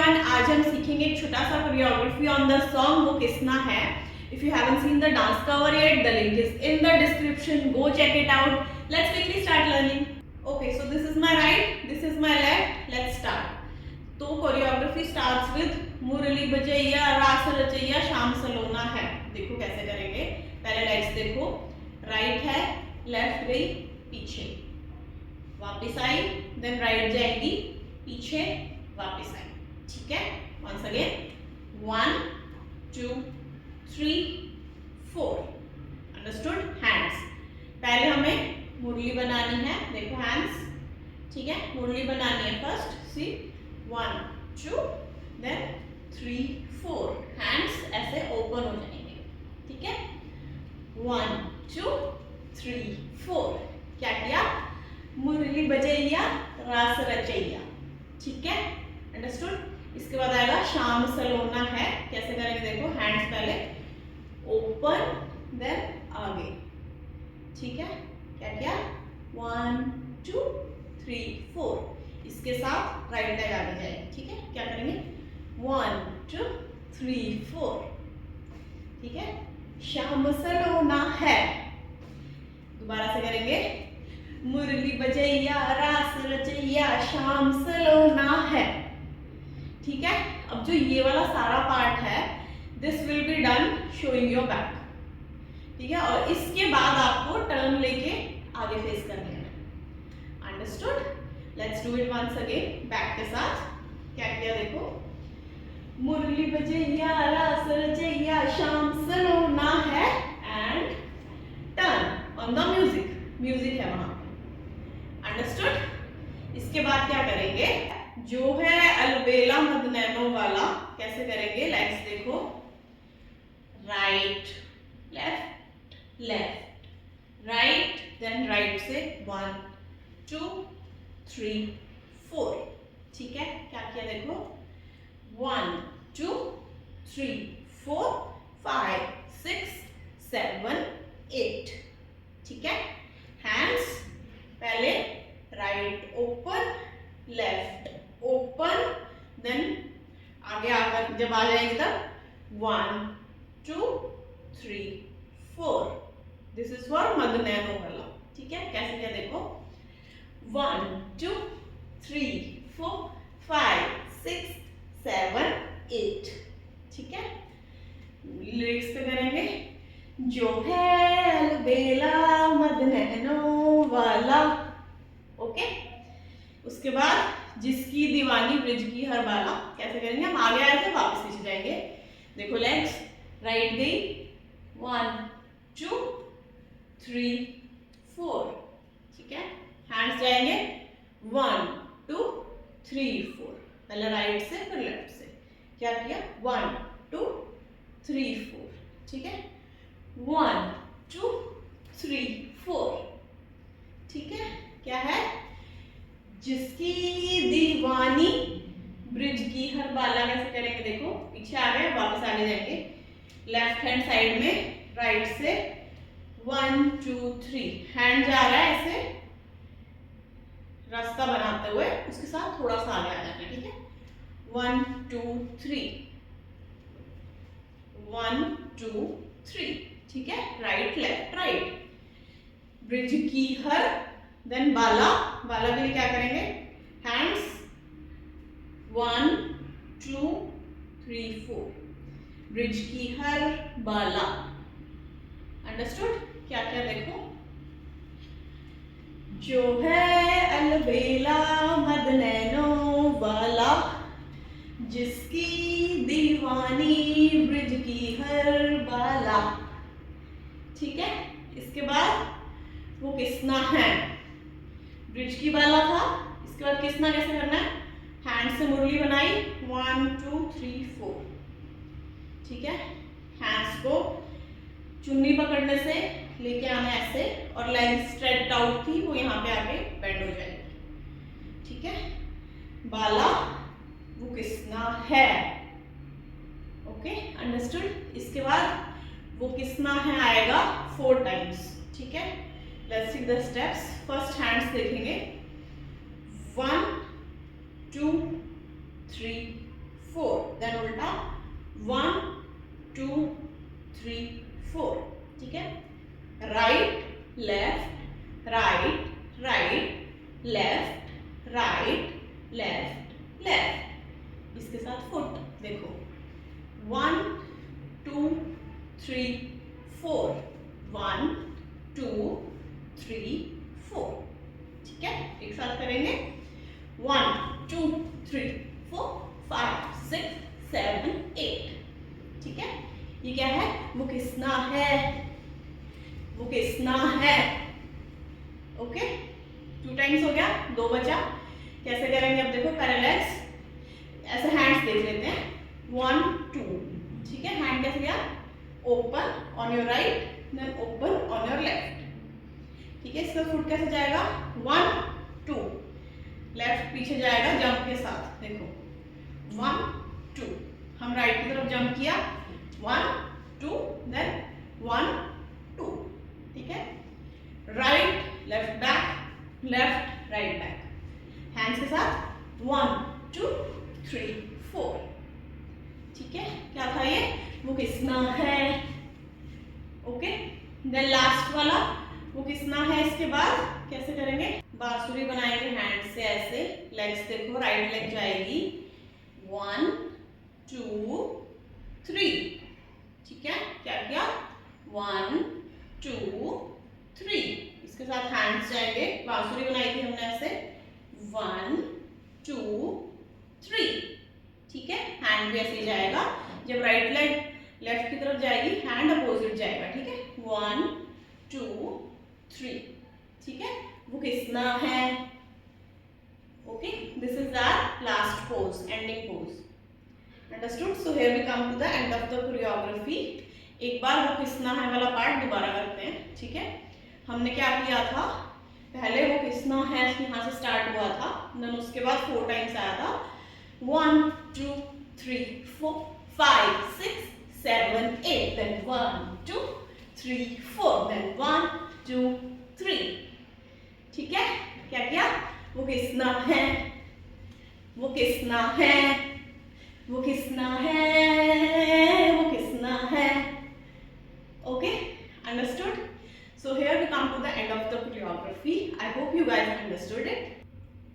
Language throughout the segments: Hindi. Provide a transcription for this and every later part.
एवरीवन, आज हम सीखेंगे एक छोटा सा कोरियोग्राफी ऑन द सॉन्ग वो किसना है। If you haven't seen the dance cover yet, the link is in the description, go check it out. Let's quickly start learning. Okay, so this is my right, this is my left, let's start. तो कोरियोग्राफी स्टार्ट्स विद मुरली बजैया रास रचैया शाम सलोना है। देखो कैसे करेंगे। पहले लेग्स देखो, राइट है, लेफ्ट गई पीछे, वापस आई, देन राइट जाएगी पीछे, वापस आई। ठीक है, वंस अगेन 1 2 3 4। अंडरस्टूड? हैंड्स पहले हमें मुरली बनानी है। देखो हैंड्स, ठीक है, मुरली बनानी है। फर्स्ट सी 1 2 देन 3 4। हैंड्स ऐसे ओपन हो जाएंगे। ठीक है, 1 2 3 4। क्या किया? मुरली बजैया रास रचैया। ठीक है, अंडरस्टूड? इसके बाद आएगा शाम सलोना है। कैसे करेंगे देखो, हैंड्स पहले ओपन देन आगे। ठीक है, क्या किया? 1 2 3 4। इसके साथ राइट लेग आगे जाएगी। ठीक है, क्या करेंगे? 1 2 3 4। ठीक है, शाम सलोना है। दोबारा से करेंगे, मुरली बजैया रास रचैया शाम सलोना है। ठीक है, अब जो ये वाला सारा पार्ट है, this will be done showing your back. ठीक है, और इसके बाद आपको टर्न लेके आगे फेस करना है। Understood? Let's do it once again back के साथ। क्या किया देखो, मुरली बजैया रास रचैया शाम सलोना है and turn on the music. Music है वहां। अंडरस्टूड? इसके बाद क्या करेंगे, जो है अलबेला मद नैनो वाला, कैसे करेंगे? लेग्स देखो, right left left right, then right से 1 2 3 4। ठीक है, क्या किया देखो, 1 2 3 4 5 6 7 8। ठीक है, हैंड्स पहले right open left open, then आगे आकर जब आ जाएंगे तब 1 2 3 4। दिस इज फॉर मद नैनो वाला। ठीक है, कैसे क्या देखो, 1 2 3 4 5 6 7 8। ठीक है, लिरिक्स पे करेंगे, जो है अलबेला मद नैनो वाला। ओके, उसके बाद जिसकी दीवानी ब्रिज की हर बाला। कैसे करेंगे? हम आगे आए थे, वापस पीछे जाएंगे। देखो लेग्स, राइट गई 1 2 3 4। ठीक है, हैंड्स जाएंगे 1 2 3 4। पहले राइट से फिर लेफ्ट से। क्या किया? 1 2 3 4। ठीक है, 1 2 3 4। ठीक है, क्या है? जिसकी दीवानी ब्रिज की हर बाला। कैसे करेंगे देखो, पीछे आ गए, वापस आगे जाएंगे, लेफ्ट हैंड साइड में राइट से 1 2 3। हैंड जा रहा है ऐसे रास्ता बनाते हुए, उसके साथ थोड़ा सा आगे आ जाना है। ठीक है, 1 2 3 1 2 3। ठीक है, राइट लेफ्ट राइट, ब्रिज की हर, देन बाला। बाला के लिए क्या करेंगे? हैंड्स 1 2 3 4, ब्रिज की हर बाला। अंडरस्टूड? क्या क्या देखो, जो है अलबेला मद नैनो वाला, जिसकी दीवानी ब्रिज की हर बाला। ठीक है, इसके बाद वो किसना है, ब्रिज की बाला था। इसके बाद किसना कैसे करना है? हैंड से मुरली बनाई 1 2 3 4। ठीक है, हैंड्स को चुन्नी पकड़ने से लेके आना ऐसे, और लेग स्ट्रेट आउट थी वो यहाँ पे आके बेंड हो जाएगी। ठीक है, बाला वो किसना है। Okay, understood? इसके बाद वो किसना है आएगा 4 टाइम्स। ठीक है, let's see the steps. First hands देखेंगे, 1 2 3 4, देन उल्टा 1 2 3 4, ठीक है। Right left right right left right left left, इसके साथ फुट देखो 1 2 3 4, 1 2 3 4, ठीक है। एक साथ करेंगे 1 2 3 4 5 6 7 8, ठीक है। ये क्या है, वो किसना है, वो किसना है। ओके, 2 टाइम्स हो गया, 2 बचा। कैसे करेंगे अब देखो, पैरेलल्स, ऐसे हैंड्स देख लेते हैं 1 2, ठीक है। हैंड कैसे गया, open on your right then open on your left, ठीक है। इसका फुट कैसे जाएगा 1 2, लेफ्ट पीछे जाएगा जंप के साथ, देखो 1 2, हम राइट की तरफ जंप किया 1 2 देन 1 2, ठीक है। Right left back left right back, hands के साथ 1 2 3 4, ठीक है। क्या था ये, वो किसना है। ओके, देन लास्ट वाला वो किसना है। इसके बाद कैसे करेंगे, बांसुरी बनाएंगे हैंड से ऐसे, लेग्स देखो, राइट लेग जाएगी 1 2 3, ठीक है। क्या किया 1 2 3, इसके साथ हैंड्स जाएंगे, बांसुरी बनाई थी हमने ऐसे 1 2 3, ठीक है। हैंड भी ऐसे ही जाएगा, जब राइट लेग लेफ्ट की तरफ जाएगी हैंड अपोजिट जाएगा, ठीक है। 1 2 3, ठीक है। वो किसना है। Okay, this is our last pose, ending pose, understood. So here we come to the end of the choreography. एक बार वो किसना है वाला पार्ट दोबारा करते हैं, ठीक है। हमने क्या किया था, पहले वो किसना है यहाँ से स्टार्ट हुआ था, देन उसके बाद 4 टाइम्स आया था 1 2 3 4 5 6 7 8, then 1 2 3 4, then 1 2 3, ठीक है। क्या किया, वो किसना है, वो किसना है, वो किसना है, वो किसना है। Okay, understood. So here we come to the end of the choreography. I hope you guys understood it.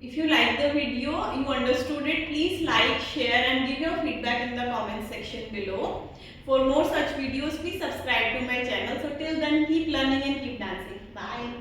If you like the video, you understood it, please like, share and give your feedback in the comment section below. For more such videos, please subscribe to my channel. So till then, keep learning and keep dancing. Bye.